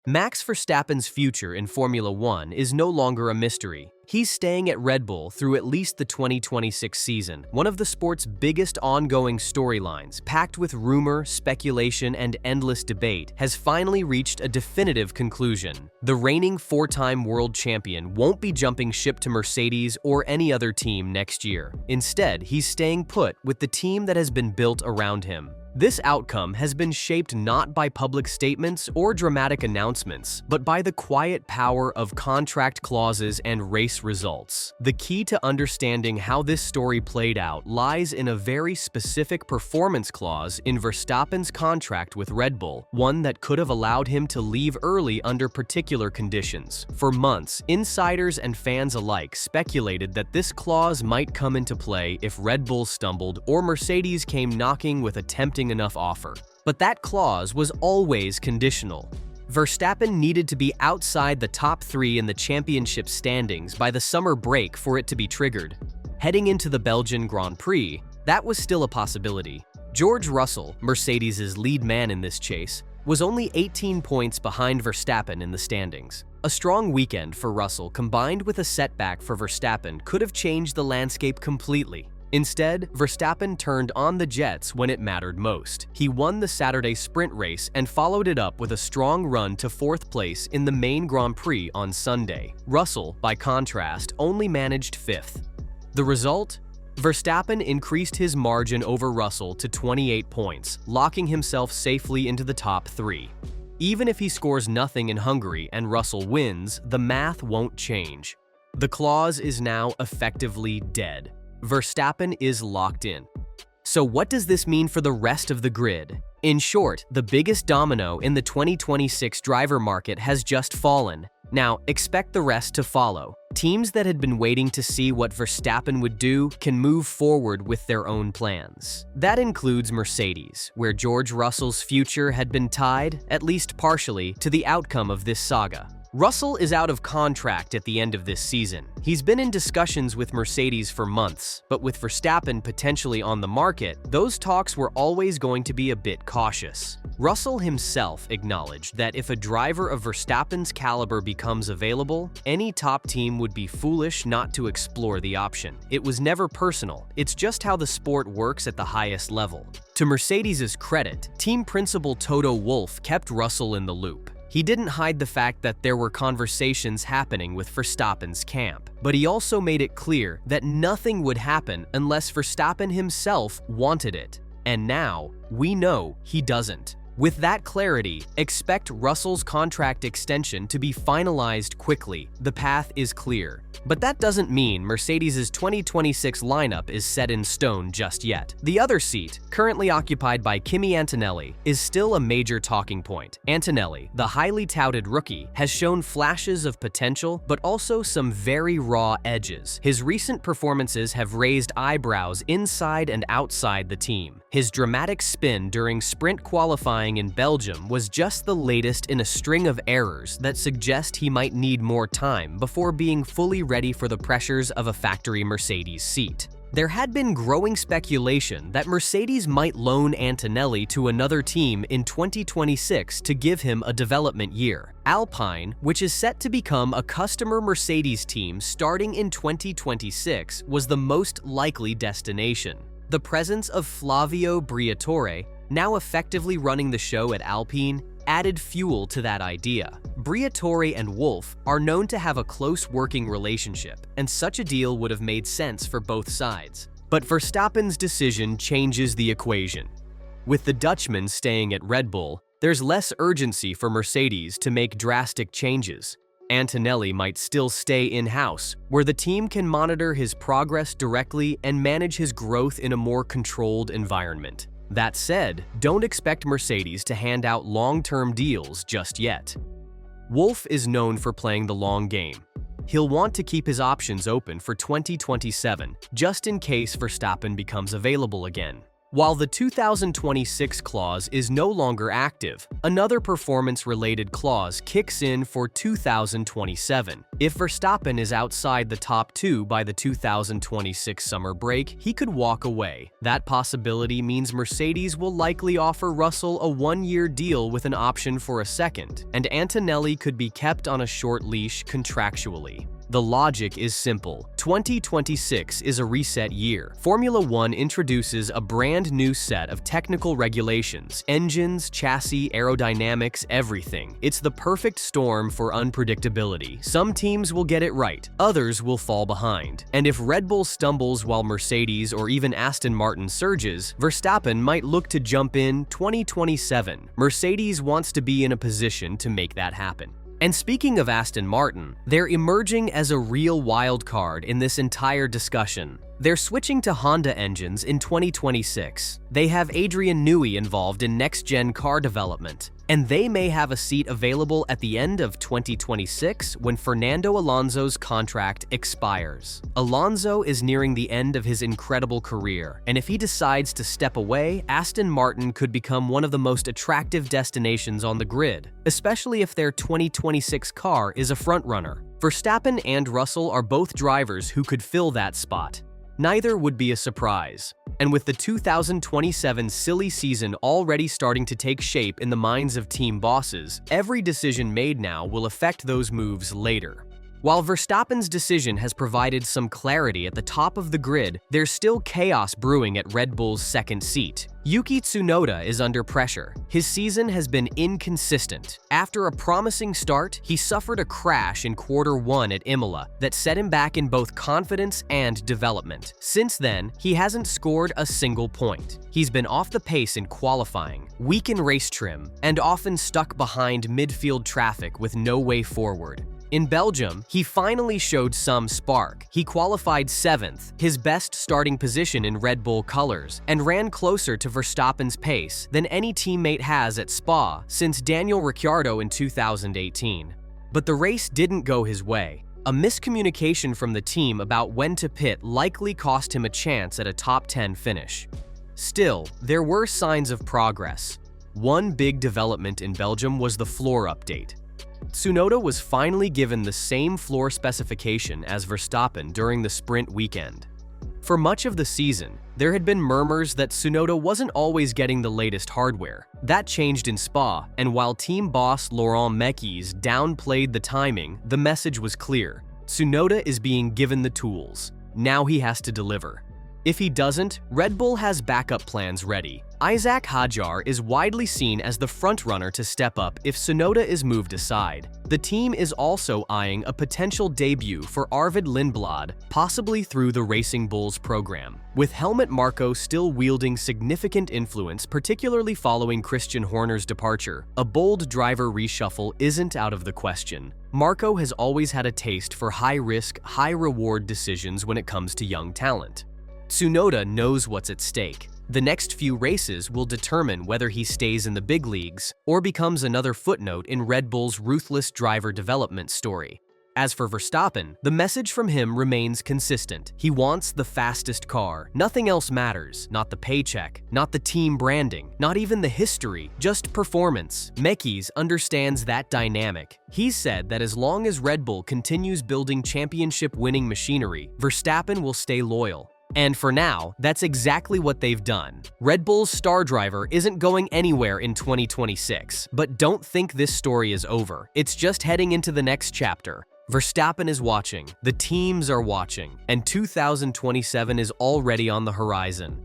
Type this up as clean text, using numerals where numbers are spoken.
Max Verstappen's future in Formula One is no longer a mystery. He's staying at Red Bull through at least the 2026 season, one of the sport's biggest ongoing storylines, packed with rumor, speculation, and endless debate, has finally reached a definitive conclusion. The reigning four-time world champion won't be jumping ship to Mercedes or any other team next year. Instead, he's staying put with the team that has been built around him. This outcome has been shaped not by public statements or dramatic announcements, but by the quiet power of contract clauses and race results. The key to understanding how this story played out lies in a very specific performance clause in Verstappen's contract with Red Bull, one that could have allowed him to leave early under particular conditions. For months, insiders and fans alike speculated that this clause might come into play if Red Bull stumbled or Mercedes came knocking with a tempting enough offer. But that clause was always conditional. Verstappen needed to be outside the top three in the championship standings by the summer break for it to be triggered. Heading into the Belgian Grand Prix, that was still a possibility. George Russell, Mercedes' lead man in this chase, was only 18 points behind Verstappen in the standings. A strong weekend for Russell combined with a setback for Verstappen could have changed the landscape completely. Instead, Verstappen turned on the jets when it mattered most. He won the Saturday sprint race and followed it up with a strong run to fourth place in the main Grand Prix on Sunday. Russell, by contrast, only managed fifth. The result? Verstappen increased his margin over Russell to 28 points, locking himself safely into the top three. Even if he scores nothing in Hungary and Russell wins, the math won't change. The clause is now effectively dead. Verstappen is locked in. So what does this mean for the rest of the grid? In short, the biggest domino in the 2026 driver market has just fallen. Now, expect the rest to follow. Teams that had been waiting to see what Verstappen would do can move forward with their own plans. That includes Mercedes, where George Russell's future had been tied, at least partially, to the outcome of this saga. Russell is out of contract at the end of this season. He's been in discussions with Mercedes for months, but with Verstappen potentially on the market, those talks were always going to be a bit cautious. Russell himself acknowledged that if a driver of Verstappen's caliber becomes available, any top team would be foolish not to explore the option. It was never personal, it's just how the sport works at the highest level. To Mercedes' credit, team principal Toto Wolff kept Russell in the loop. He didn't hide the fact that there were conversations happening with Verstappen's camp, but he also made it clear that nothing would happen unless Verstappen himself wanted it. And now, we know he doesn't. With that clarity, expect Russell's contract extension to be finalized quickly. The path is clear. But that doesn't mean Mercedes' 2026 lineup is set in stone just yet. The other seat, currently occupied by Kimi Antonelli, is still a major talking point. Antonelli, the highly touted rookie, has shown flashes of potential, but also some very raw edges. His recent performances have raised eyebrows inside and outside the team. His dramatic spin during sprint qualifying in Belgium was just the latest in a string of errors that suggest he might need more time before being fully ready for the pressures of a factory Mercedes seat. There had been growing speculation that Mercedes might loan Antonelli to another team in 2026 to give him a development year. Alpine, which is set to become a customer Mercedes team starting in 2026, was the most likely destination. The presence of Flavio Briatore, now effectively running the show at Alpine, added fuel to that idea. Briatore and Wolff are known to have a close working relationship, and such a deal would have made sense for both sides. But Verstappen's decision changes the equation. With the Dutchman staying at Red Bull, there's less urgency for Mercedes to make drastic changes. Antonelli might still stay in-house, where the team can monitor his progress directly and manage his growth in a more controlled environment. That said, don't expect Mercedes to hand out long-term deals just yet. Wolff is known for playing the long game. He'll want to keep his options open for 2027, just in case Verstappen becomes available again. While the 2026 clause is no longer active, another performance-related clause kicks in for 2027. If Verstappen is outside the top two by the 2026 summer break, he could walk away. That possibility means Mercedes will likely offer Russell a one-year deal with an option for a second, and Antonelli could be kept on a short leash contractually. The logic is simple. 2026 is a reset year. Formula One introduces a brand new set of technical regulations, engines, chassis, aerodynamics, everything. It's the perfect storm for unpredictability. Some teams will get it right, others will fall behind. And if Red Bull stumbles while Mercedes or even Aston Martin surges, Verstappen might look to jump in 2027. Mercedes wants to be in a position to make that happen. And speaking of Aston Martin, they're emerging as a real wild card in this entire discussion. They're switching to Honda engines in 2026. They have Adrian Newey involved in next-gen car development, and they may have a seat available at the end of 2026 when Fernando Alonso's contract expires. Alonso is nearing the end of his incredible career, and if he decides to step away, Aston Martin could become one of the most attractive destinations on the grid, especially if their 2026 car is a frontrunner. Verstappen and Russell are both drivers who could fill that spot. Neither would be a surprise. And with the 2027 silly season already starting to take shape in the minds of team bosses, every decision made now will affect those moves later. While Verstappen's decision has provided some clarity at the top of the grid, there's still chaos brewing at Red Bull's second seat. Yuki Tsunoda is under pressure. His season has been inconsistent. After a promising start, he suffered a crash in Q1 at Imola that set him back in both confidence and development. Since then, he hasn't scored a single point. He's been off the pace in qualifying, weak in race trim, and often stuck behind midfield traffic with no way forward. In Belgium, he finally showed some spark. He qualified 7th, his best starting position in Red Bull colors, and ran closer to Verstappen's pace than any teammate has at Spa since Daniel Ricciardo in 2018. But the race didn't go his way. A miscommunication from the team about when to pit likely cost him a chance at a top 10 finish. Still, there were signs of progress. One big development in Belgium was the floor update. Tsunoda was finally given the same floor specification as Verstappen during the sprint weekend. For much of the season, there had been murmurs that Tsunoda wasn't always getting the latest hardware. That changed in Spa, and while team boss Laurent Mekies downplayed the timing, the message was clear. Tsunoda is being given the tools. Now he has to deliver. If he doesn't, Red Bull has backup plans ready. Isaac Hadjar is widely seen as the frontrunner to step up if Tsunoda is moved aside. The team is also eyeing a potential debut for Arvid Lindblad, possibly through the Racing Bulls program. With Helmut Marko still wielding significant influence, particularly following Christian Horner's departure, a bold driver reshuffle isn't out of the question. Marko has always had a taste for high-risk, high-reward decisions when it comes to young talent. Tsunoda knows what's at stake. The next few races will determine whether he stays in the big leagues or becomes another footnote in Red Bull's ruthless driver development story. As for Verstappen, the message from him remains consistent. He wants the fastest car. Nothing else matters. Not the paycheck, not the team branding, not even the history, just performance. Mekies understands that dynamic. He's said that as long as Red Bull continues building championship-winning machinery, Verstappen will stay loyal. And for now, that's exactly what they've done. Red Bull's star driver isn't going anywhere in 2026, but don't think this story is over. It's just heading into the next chapter. Verstappen is watching, the teams are watching, and 2027 is already on the horizon.